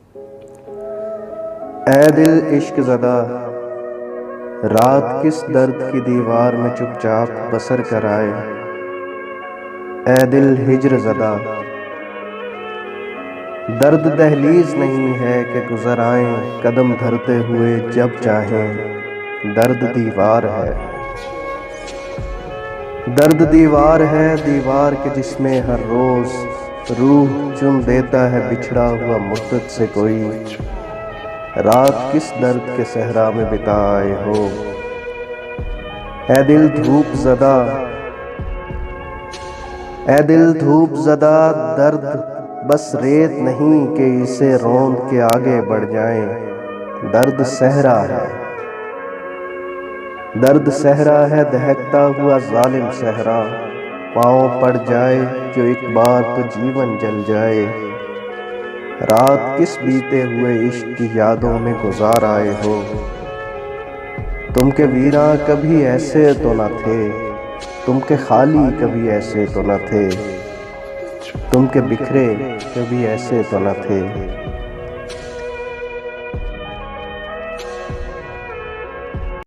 ऐ दिल इश्क ज़दा, रात किस दर्द की दीवार में चुपचाप बसर कर आए। ऐ दिल हिज्र ज़दा, दर्द दहलीज नहीं है कि गुज़र आएं कदम धरते हुए जब चाहें। दर्द दीवार है, दर्द दीवार है, दीवार के जिसमें हर रोज़ रूह चुन देता है बिछड़ा हुआ मुद्दत से कोई। रात किस दर्द के सहरा में बिता आए हो। ऐ दिल धूप ज़दा, ऐ दिल धूप ज़दा, दर्द बस रेत नहीं कि इसे रौंद के आगे बढ़ जाएं। दर्द सहरा है, दर्द सहरा है, दहकता हुआ जालिम सहरा। पाँव पड़ जाए जो एक बार तो जीवन जल जाए। रात किस बीते हुए इश्क की यादों में गुजार आए हो। तुम के वीरां कभी ऐसे तो न थे, तुम के खाली कभी ऐसे तो न थे, तुम के बिखरे कभी ऐसे तो न थे।